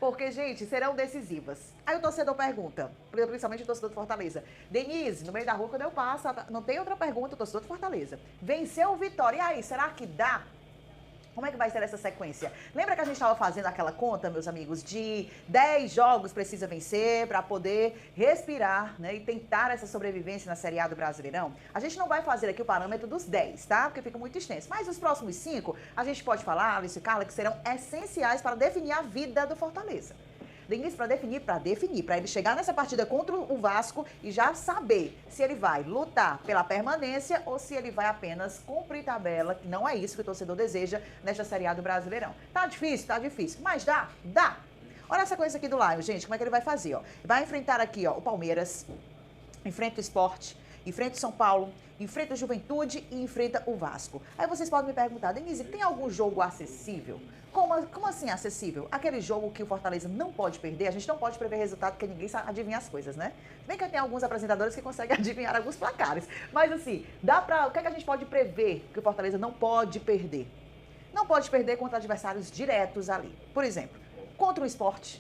Porque, gente, serão decisivas. Aí o torcedor pergunta, principalmente o torcedor do Fortaleza. Denise, no meio da rua, quando eu passo, não tem outra pergunta, o torcedor do Fortaleza. Venceu o Vitória. E aí, será que dá? Como é que vai ser essa sequência? Lembra que a gente estava fazendo aquela conta, meus amigos, de 10 jogos precisa vencer para poder respirar, né, e tentar essa sobrevivência na Série A do Brasileirão? A gente não vai fazer aqui o parâmetro dos 10, tá? Porque fica muito extenso. Mas os próximos 5, a gente pode falar, Alice e Carla, que serão essenciais para definir a vida do Fortaleza. Denise, para ele chegar nessa partida contra o Vasco e já saber se ele vai lutar pela permanência ou se ele vai apenas cumprir tabela, que não é isso que o torcedor deseja nesta Série A do Brasileirão. Tá difícil, mas dá, dá. Olha essa coisa aqui do Lion, gente, como é que ele vai fazer, ó? Vai enfrentar aqui, ó, o Palmeiras, enfrenta o Sport, enfrenta o São Paulo, enfrenta a Juventude e enfrenta o Vasco. Aí vocês podem me perguntar, Denise, tem algum jogo acessível? Como assim acessível? Aquele jogo que o Fortaleza não pode perder, a gente não pode prever resultado porque ninguém sabe adivinhar as coisas, né? Bem que tem alguns apresentadores que conseguem adivinhar alguns placares. Mas assim, o que é que a gente pode prever que o Fortaleza não pode perder? Não pode perder contra adversários diretos ali. Por exemplo, contra o Sport,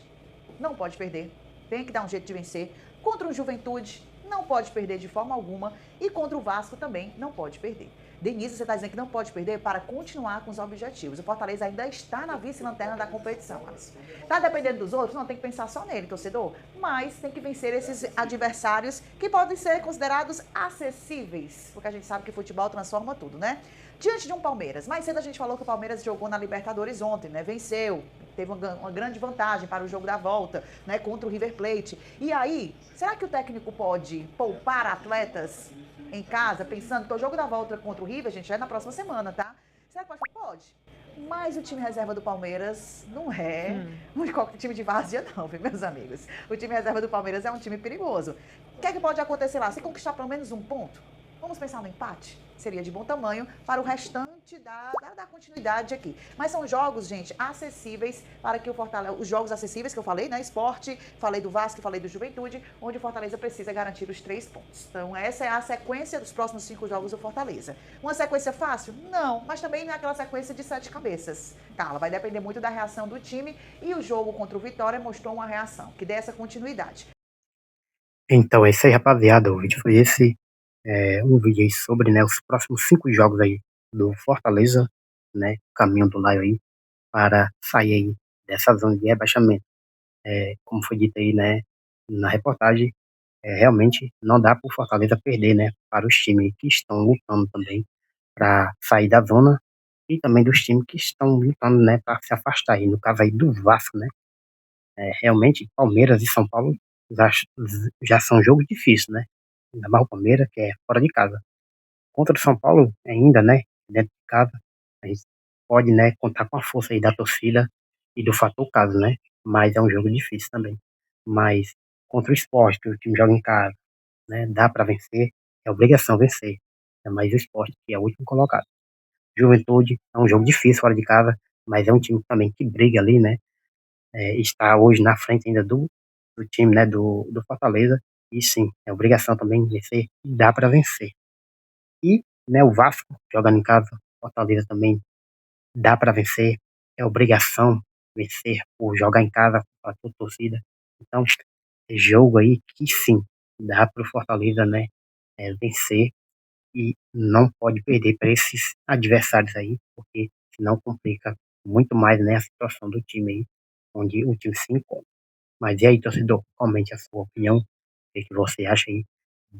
não pode perder. Tem que dar um jeito de vencer. Contra o Juventude, não pode perder de forma alguma. E contra o Vasco também não pode perder. Denise, você está dizendo que não pode perder para continuar com os objetivos. O Fortaleza ainda está na vice-lanterna da competição. Está dependendo dos outros? Não, tem que pensar só nele, torcedor. Mas tem que vencer esses adversários que podem ser considerados acessíveis. Porque a gente sabe que futebol transforma tudo, né? Diante de um Palmeiras. Mais cedo a gente falou que o Palmeiras jogou na Libertadores ontem, né? Venceu. Teve uma grande vantagem para o jogo da volta, né? Contra o River Plate. E aí, será que o técnico pode poupar atletas em casa, pensando que o jogo da volta contra o River, gente, já é na próxima semana, tá? Será que pode? Pode. Mas o time reserva do Palmeiras não é qualquer time de várzea, não, viu, meus amigos? O time reserva do Palmeiras é um time perigoso. O que é que pode acontecer lá? Se conquistar pelo menos um ponto, vamos pensar no empate? Seria de bom tamanho para o restante da continuidade aqui. Mas são jogos, gente, acessíveis para que o Fortaleza... Os jogos acessíveis que eu falei, né? Esporte, falei do Vasco, falei do Juventude, onde o Fortaleza precisa garantir os 3 pontos. Então, essa é a sequência dos próximos 5 jogos do Fortaleza. Uma sequência fácil? Não, mas também não é aquela sequência de 7 cabeças. Carla, vai depender muito da reação do time e o jogo contra o Vitória mostrou uma reação, que dê essa continuidade. Então, é isso aí, rapaziada. O vídeo foi esse. Um vídeo aí sobre, né, os próximos 5 jogos aí do Fortaleza, né, caminho do Lion aí, para sair aí dessa zona de rebaixamento. Como foi dito aí, né, na reportagem, realmente não dá para o Fortaleza perder, né, para os times que estão lutando também para sair da zona e também dos times que estão lutando, né, para se afastar aí, no caso aí do Vasco, né. Realmente, Palmeiras e São Paulo já, já são jogos difíceis, né, ainda mais o Palmeiras, que é fora de casa. Contra o São Paulo, ainda, né, dentro de casa, a gente pode, né, contar com a força aí da torcida e do fator casa, né, mas é um jogo difícil também. Mas contra o Sport, que o time joga em casa, né, dá para vencer, é obrigação vencer. É mais o Sport, que é o último colocado. Juventude é um jogo difícil fora de casa, mas é um time também que briga ali, né, está hoje na frente ainda do time, né, do Fortaleza, e sim, é obrigação também vencer, e dá para vencer. E, né, o Vasco jogando em casa, Fortaleza também dá para vencer, é obrigação vencer por jogar em casa com a sua torcida. Então, é jogo aí que sim, dá para o Fortaleza, né, vencer e não pode perder para esses adversários aí, porque senão complica muito mais, né, a situação do time aí, onde o time se encontra. Mas e aí, torcedor, comente a sua opinião, o que você acha aí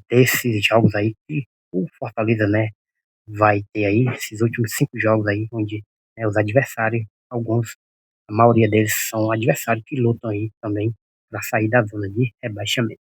desses jogos aí que o Fortaleza, né, vai ter aí esses últimos 5 jogos aí, onde, né, os adversários, alguns, a maioria deles são adversários que lutam aí também para sair da zona de rebaixamento.